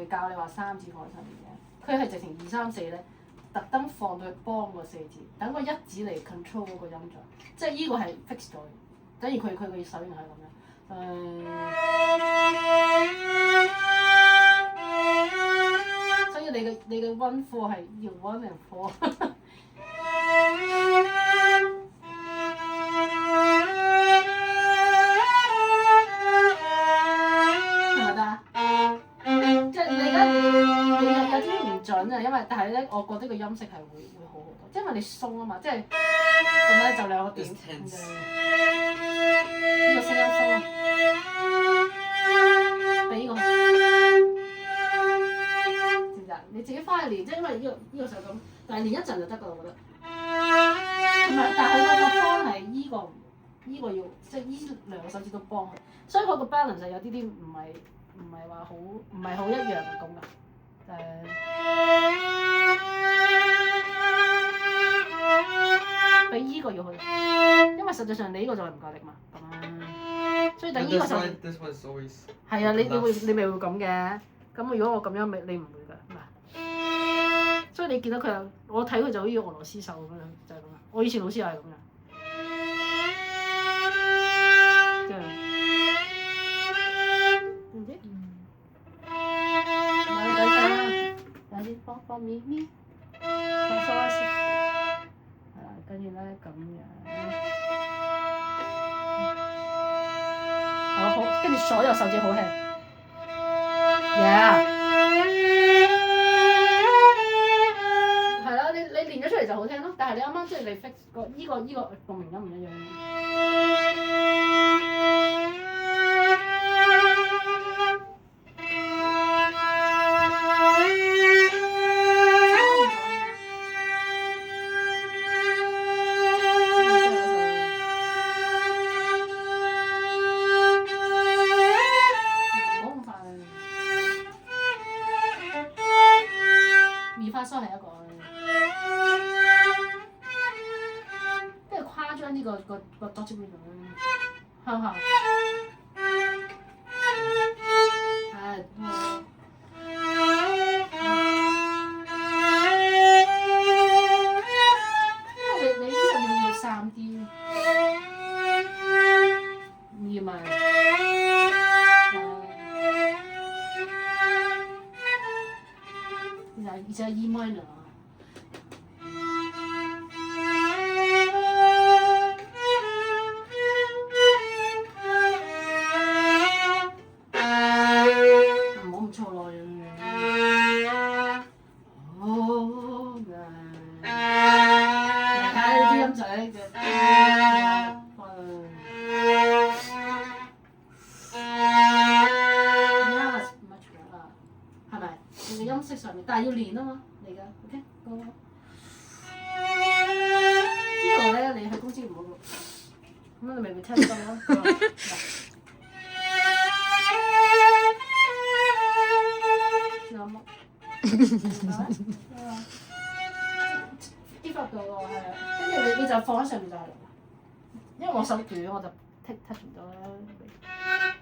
哋教你話3字放喺上面嘅，佢係直情2、3、4咧，特登放到去幫個4字，等個1字嚟 control 嗰個音準，即係呢個係 fix 咗嘅，等於佢個手型係咁樣。所以你嘅 1 4係要 1 and 4。因為但係咧，我覺得個音色係會好好多，即係因為你鬆啊嘛，即係咁咧就2個點。呢個聲音鬆啊！俾呢個，其實你自己翻去練，即係因為呢個就咁，但係練一陣就得㗎啦，我覺得。唔係，但係佢個方係依個要，即係依2個手指都幫佢，所以佢個 balance 就有啲唔係話好，唔係好一樣咁㗎。俾依個要去，因為實際上你呢個就係唔夠力嘛，咁樣，所以等依個就係啊，你咪會咁嘅，咁如果我咁樣咪你唔會㗎，嗱，所以你見到佢我睇佢就好似俄羅斯手咁樣，就係咁啦。我以前老師又係咁樣，即係，唔知，等先，放咪咪，放鬆一先。跟住咧咁樣，好，跟住所有手指好輕 ，yeah， 係啦，你練咗出嚟就好聽咯。但係你啱啱即係你 fix 個依個共鳴音唔一樣。個多啲邊度咧？向後。係。你呢個要3D， 要咪？而且 E minor。但係要練啊嘛，嚟㗎 ，OK， go。之後咧，你去公司唔好錄，咁你咪會聽到咯。有冇？啲發到喎，係啊，跟住你就放喺上面就係啦。因為我手短，我就 touch 唔到啦。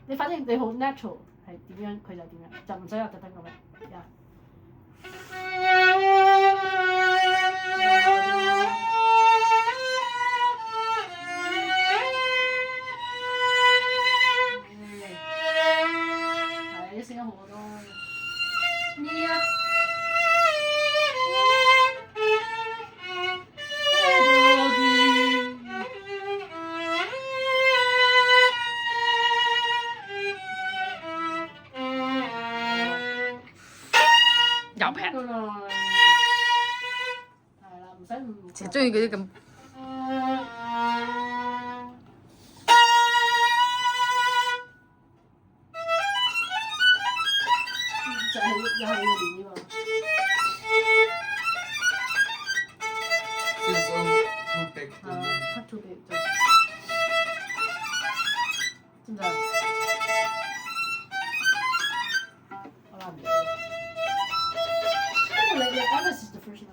你反正你好 natural 係點樣，佢就點樣，就唔使有特登咁樣。聲音好多。咩啊？又平。係啦，唔使唔。成日中意嗰啲咁。又係要練呢個。too big。知唔知啊？好啦，唔理。你 Alice is the first one。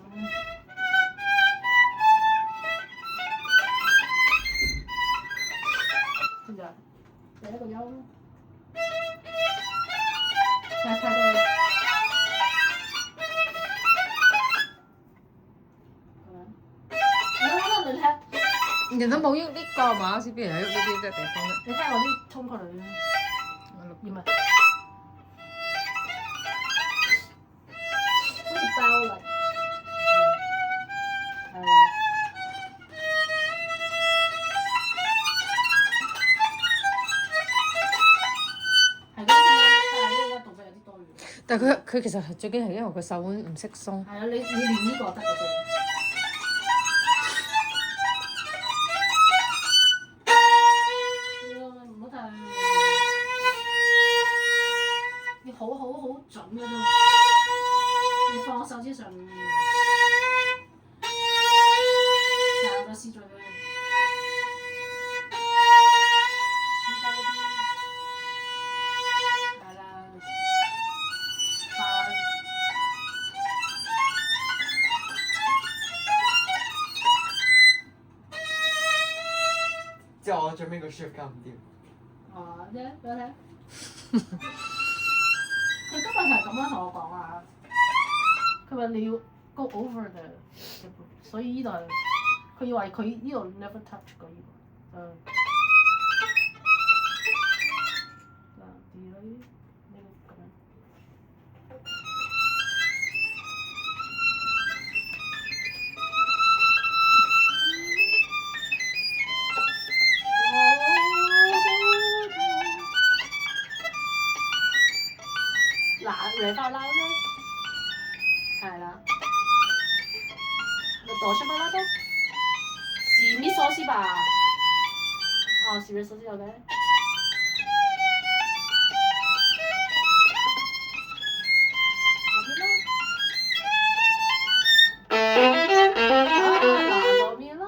都冇喐呢個嘛，好似邊人有喐呢啲嘅地方咧？你睇下我啲衝過嚟啦，要咪？好似包嚟，係啦。係嗰啲但係呢個動作有啲多餘。但係佢其實係最緊係因為佢手腕唔識鬆。係啊，你練呢個得嘅啫。唔好太，你好準嘅都，你放喺手指上面，嗱個試咗佢。之後我最尾個 shift 搞唔掂。哦，啫，俾我睇。佢今日係咁樣同我講啊，佢話你要 go over the， 所以呢度係佢以為佢呢度 never touch 過呢個，嗱啲呢個咁樣。嚟發啦咁樣，係啦，你躲什麼啦都？是咪鎖匙吧？哦，是咪鎖匙有嘅？左邊啦。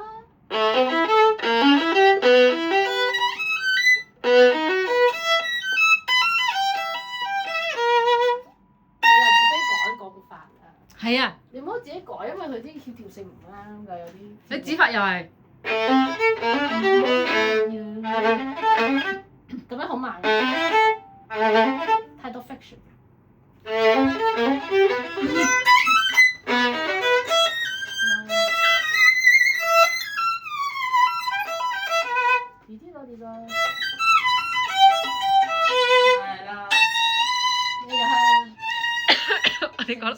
係啊，你唔好自己改，因為佢啲協調性唔啱㗎，有啲。你指法又係。咁樣好慢，太多 fiction。啲咯，係啦，你又係。你講啦。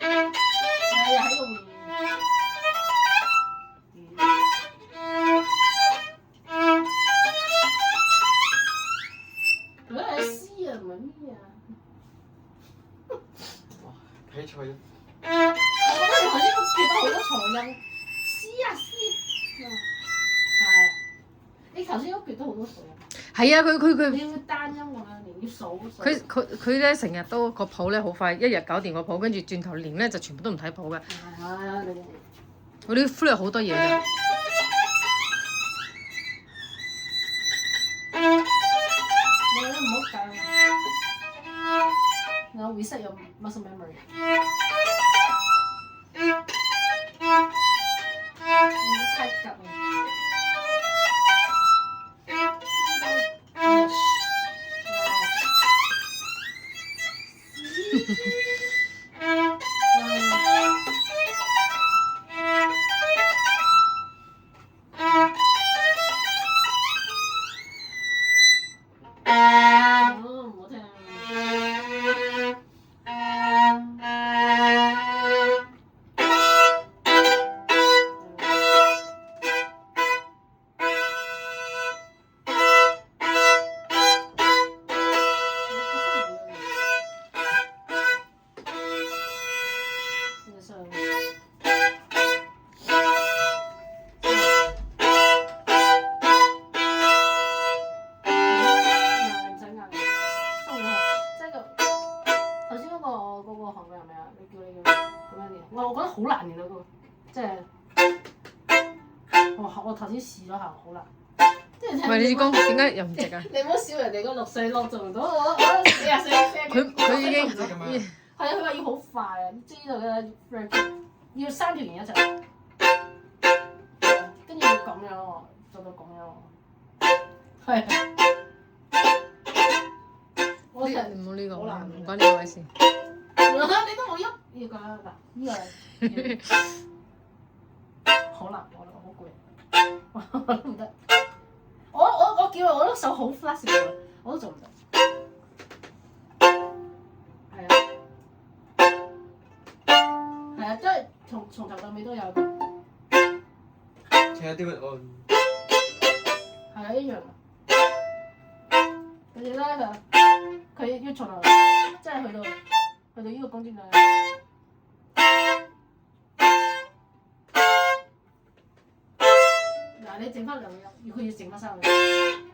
又喺度面。佢係詩啊，唔係咩啊？哇，睇錯咗。我覺得你頭先記得好多長音，詩啊詩。係。你頭先都記得好多長音。係啊，佢。你要單音咁樣練，要數。佢咧成日都個譜咧好快，一日搞掂個譜，跟住轉頭練咧就全部都唔睇譜嘅。係啊，你。我啲忽略好多嘢㗎。你都唔好計。我 reset your muscle memory。太急啦。好難練到個，即係我頭先試咗下，好難。唔係你啲歌點解又唔直啊？你唔好笑人哋個6歲落做唔到，我44佢已經係啊，佢話要好快啊，知道嘅要3條弦一齊，跟住要咁樣喎，做到咁樣喎，係啊。我真係唔好呢個，好難唔關呢個位事。你都冇喐，要咁樣嗱，呢個係。好難，我好攰，我都唔得。我叫我手好 flexible，我都做唔到。係啊，係啊，即係從頭到尾都有。Can I do it on？係啊，一樣啊。跟住咧佢要從頭，即係去到呢個弓尖度。嗱，你整翻兩個音，佢要整翻三個音，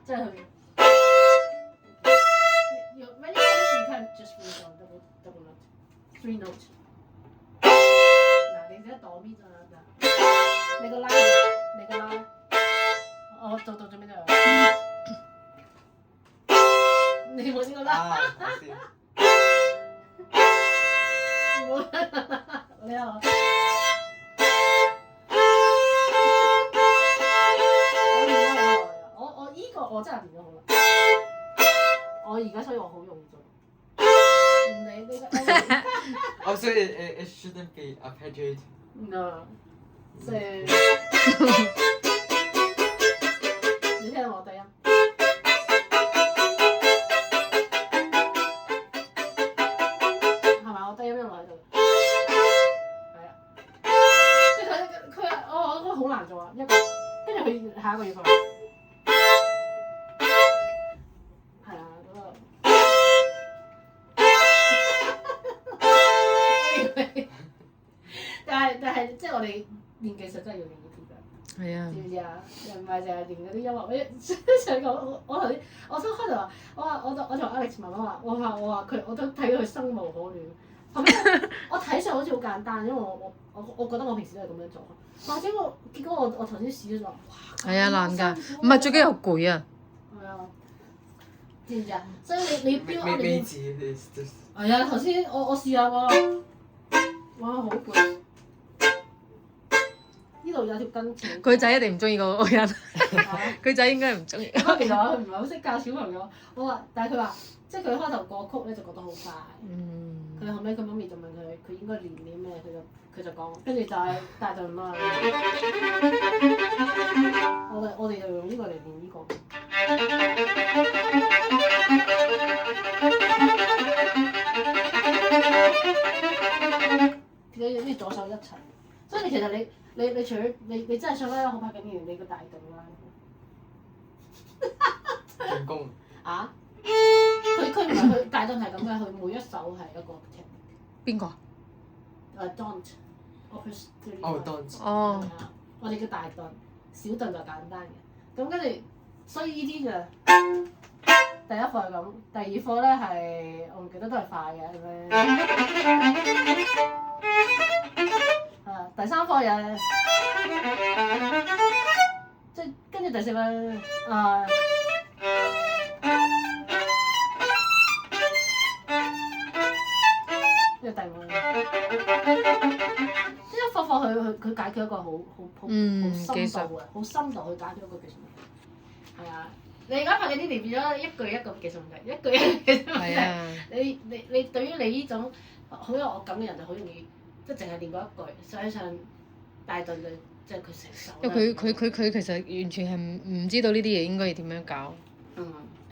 即係佢。When you finish, you can just read on double note, 3 notes。嗱，你而家躲咪咋？你個拉，我做到最尾就有。你冇呢個拉。啊，我知。冇，你又。我依個我真係練咗好耐。我而家所以我好容易做。唔理呢個。Oh, so it shouldn't be arpeggiated. No， 即係你聽我低音，係咪？我低音一路喺度，係啊。即係佢我覺得好難做啊，一個，跟住佢下一個要佢，係啊嗰個。但係即係我哋練技術真係要練呢啲㗎。係啊。知唔知啊？又唔係淨係練嗰啲音樂。我頭先我開頭話，我同 Alex 媽媽話，我話佢，我都睇到佢生無可戀。後尾我睇上好似好簡單，因為我覺得我平時都係咁樣做。或者結果我頭先試咗就話，哇！係啊，難㗎，唔係最緊要攰啊。係啊，知唔知啊？所以你標我哋。妹子 is just。係啊，頭先我試下喎，哇好攰！呢度有條筋條。佢仔一定唔中意嗰個人，佢仔應該唔中意。不過其實佢唔係好識教小朋友，我話，但係佢話，即係佢開頭過曲咧就覺得好快。佢後尾佢媽咪就問佢應該練啲咩，佢就講，跟住就係帶動啦。我哋就用呢個嚟練呢個。你左手一齊，所以其實你除咗你真係想拉得好拍緊嘅，你個大動啦。成功。啊？佢唔係佢大動係咁嘅，佢每一首係一個 technique。邊個？Don't。Opus 哦 ，don't。哦。我哋叫大動，小動就簡單嘅。咁跟住，所以呢啲就第一課係咁，第二課咧係我唔記得都係快嘅，係咪？第三課又即係跟住第四課呢個第五，即係一課佢解決一個好深度嘅，好深度去解決一個技術問題。係啊，你而家拍嘅啲變咗一句一個技術問題，一句一個技術問題。你對於你呢種好有樂感嘅人就好容易。即係淨係練過一句，實際上大頓就即係佢成首。因為佢其實完全係唔知道呢啲嘢應該要點樣搞。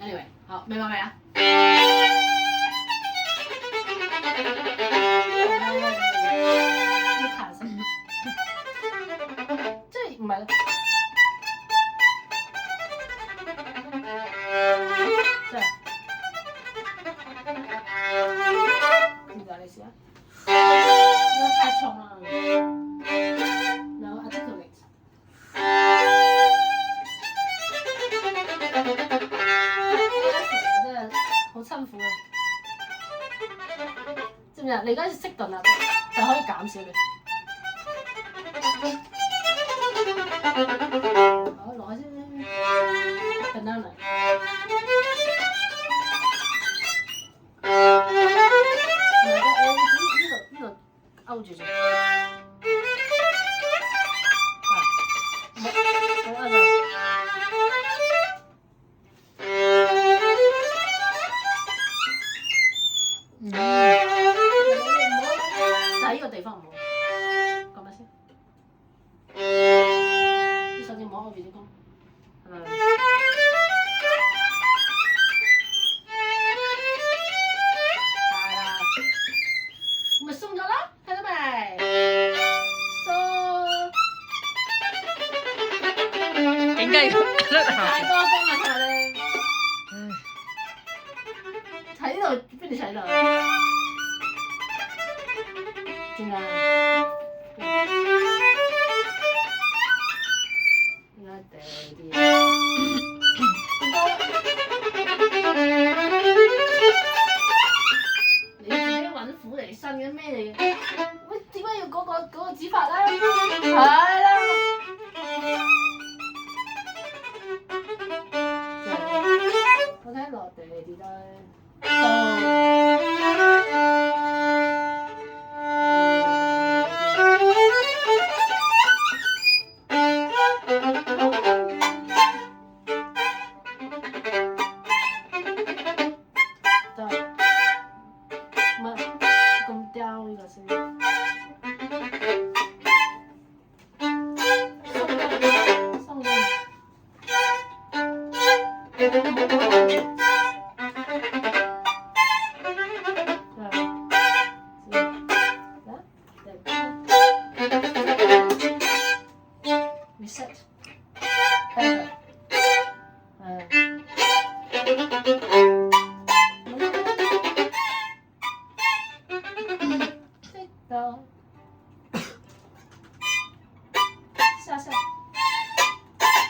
anyway， 好，明白未啊？要彈性，即係唔係？即係，點解你試下？太重啦 ，no articulate， 真係好辛苦啊！知唔知啊？你而家識頓啦，就可以減少嘅。好，攞先，banana。勾住先。好啊！但係呢個地方唔好。應該要得太下。多功啊，查你。唉，喺呢度邊度喺度？點解？應該地啲。你自己揾苦嚟辛嘅咩嚟嘅？喂，點解要嗰個指法咧？係啦。我睇落地啲啦。咁刁呢個聲。鬆音。Reset.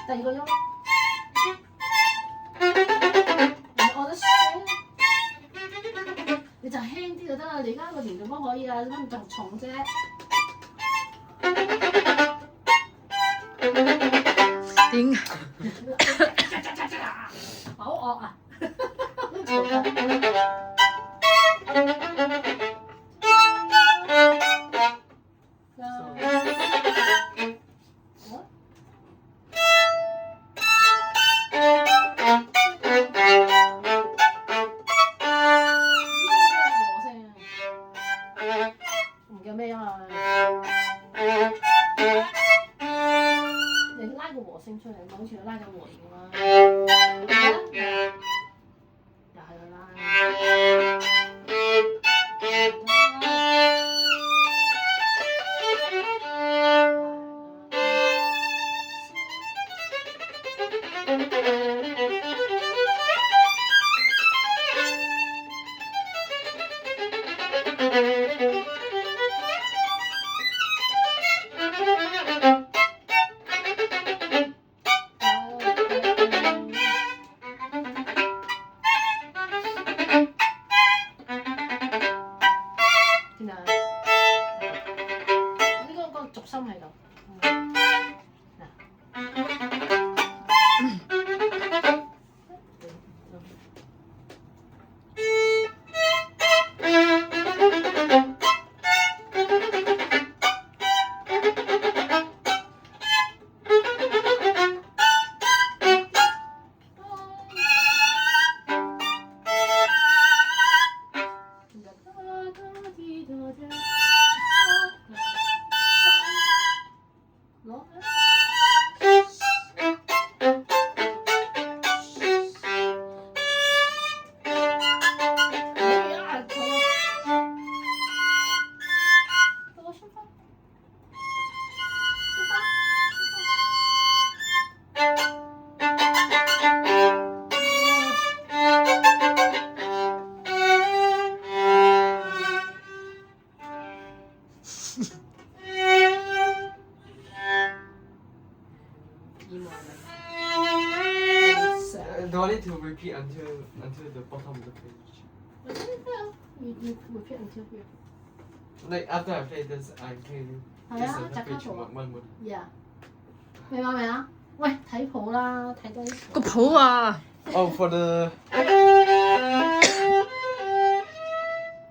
第二個音，我都你就輕啲就得啦。你而家個年度都可以啦，咁就重啫。點？好惡啊！唔叫咩啊？你拉個和聲出嚟，咪好似拉緊和弦咁啦。又係佢啦。軸心喺度。Do I need to repeat until the bottom of the page? You repeat until here. Like after I play this, I play 係 this 啊， other 摘卡 page 圖啊。 one more. Yeah. 明白未啊？喂，睇譜啦，睇多啲譜。個譜啊！ Oh, for the. I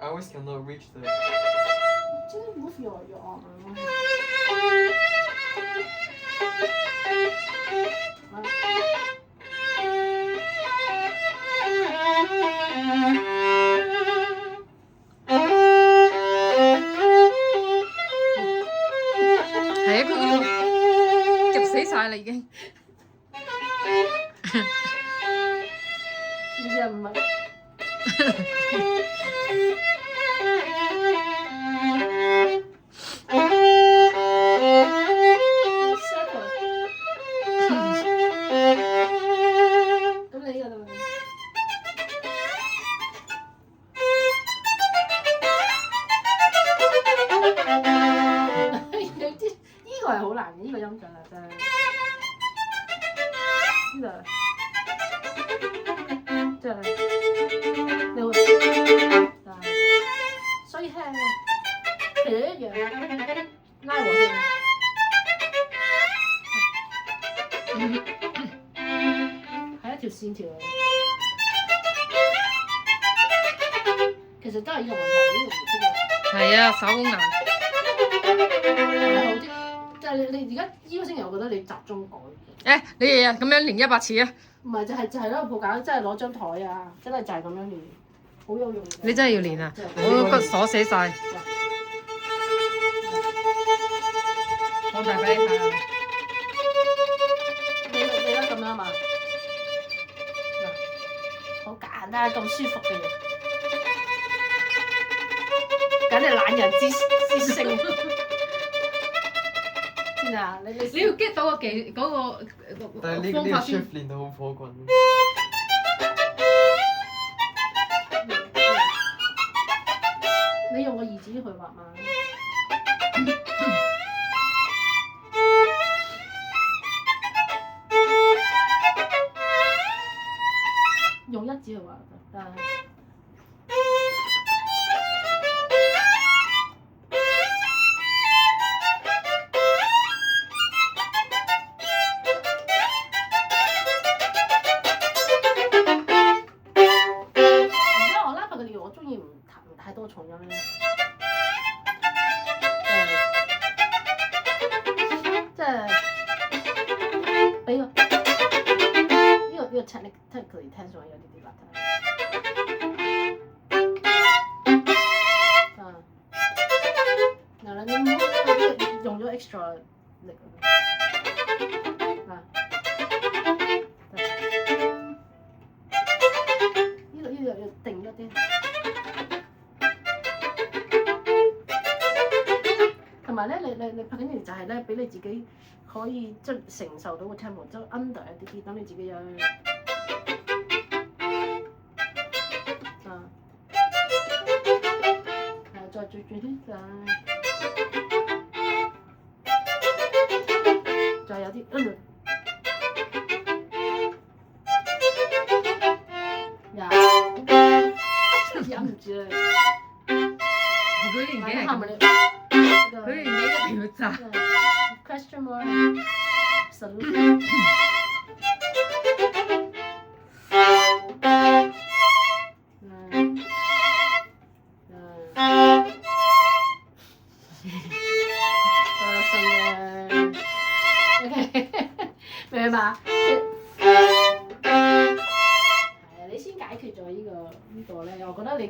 always cannot reach the. Just move your arm. là 已經。人物。呢度，即係你會，所以聽其實一樣拉和聲，係一條線條嚟。其實都係呢個問題，呢個唔識嘅。係啊，手好硬。係好啲，即係你而家呢個星期，我覺得你集中改。誒，你日日咁樣練100次啊！唔係就係咯，鋪架真係攞張台啊，真係就係咁樣練，好有用。你真係要練啊！真係我個鎖死晒。放大俾你睇啊！你而家咁樣嘛？嗱，好簡單咁舒服嘅嘢，簡直懶人之星。知啊？你你要 get 到個技嗰個但係呢個方法先。 shift 練到好火滾。你用個二指去畫嘛？用一指去畫得，我拉拍嘅料，我中意唔太多重音咧。即係俾個呢個 technically 聽上去有啲啲邋遢。嗱你唔好用咗 extra 力啊！呢度要定一啲。同埋咧，你拍緊呢就係咧，俾你自己可以即係承受到個 tempo，即係 under 一啲啲，等你自己有再轉啲再有啲忍唔住啦！佢年紀係咁，佢年紀一定要炸。Question mark solution。明唔明白？係你先解決咗呢個咧，我覺得你。